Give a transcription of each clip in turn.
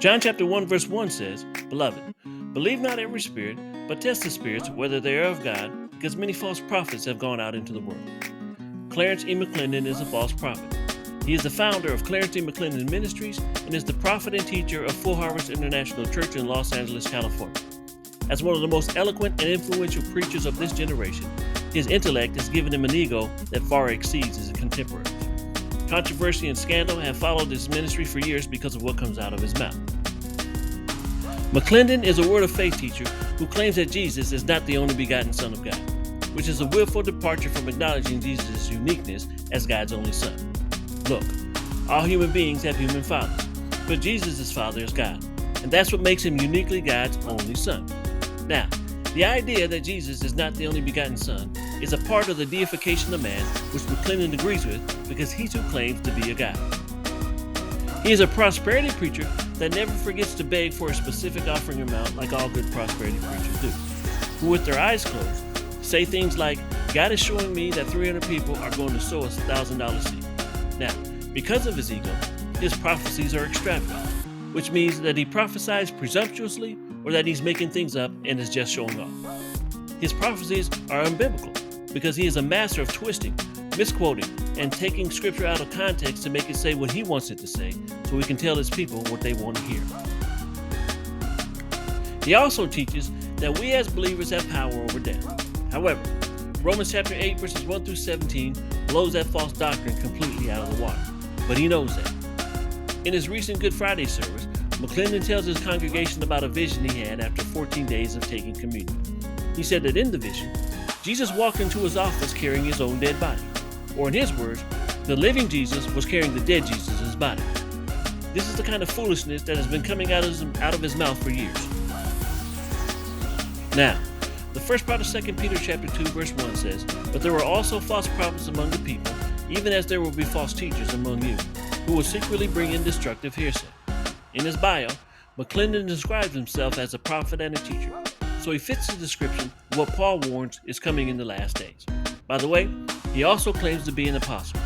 John chapter 1 verse 1 says, "Beloved, believe not every spirit, but test the spirits whether they are of God, because many false prophets have gone out into the world." Clarence E. Mecclendon is a false prophet. He is the founder of Clarence E. Mecclendon Ministries and is the prophet and teacher of Full Harvest International Church in Los Angeles, California. As one of the most eloquent and influential preachers of this generation, his intellect has given him an ego that far exceeds his contemporaries. Controversy and scandal have followed his ministry for years because of what comes out of his mouth. Mecclendon is a word of faith teacher who claims that Jesus is not the only begotten Son of God, which is a willful departure from acknowledging Jesus' uniqueness as God's only Son. Look, all human beings have human fathers, but Jesus' Father is God, and that's what makes him uniquely God's only Son. Now, the idea that Jesus is not the only begotten Son is a part of the deification of man, which Mecclendon agrees with because he too claims to be a God. He is a prosperity preacher that never forgets to beg for a specific offering amount like all good prosperity preachers do, who with their eyes closed say things like, "God is showing me that 300 people are going to sow a $1,000 seed." Now, because of his ego, his prophecies are extravagant, which means that he prophesies presumptuously or that he's making things up and is just showing off. His prophecies are unbiblical because he is a master of twisting, misquoting, and taking scripture out of context to make it say what he wants it to say so he can tell his people what they want to hear. He also teaches that we as believers have power over death. However, Romans chapter 8 verses 1 through 17 blows that false doctrine completely out of the water, but he knows that. In his recent Good Friday service, Mecclendon tells his congregation about a vision he had after 14 days of taking communion. He said that in the vision, Jesus walked into his office carrying his own dead body. Or in his words, the living Jesus was carrying the dead Jesus' body. This is the kind of foolishness that has been coming out of his mouth for years. Now, the first part of 2 Peter chapter 2 verse 1 says, "But there were also false prophets among the people, even as there will be false teachers among you, who will secretly bring in destructive hearsay." In his bio, Mecclendon describes himself as a prophet and a teacher, so he fits the description of what Paul warns is coming in the last days. By the way, he also claims to be an apostle.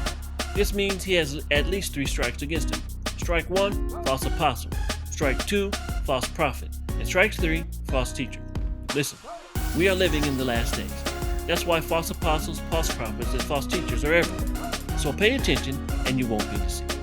This means he has at least 3 strikes against him. Strike 1, false apostle. Strike 2, false prophet. And strike 3, false teacher. Listen, we are living in the last days. That's why false apostles, false prophets, and false teachers are everywhere. So pay attention and you won't be deceived.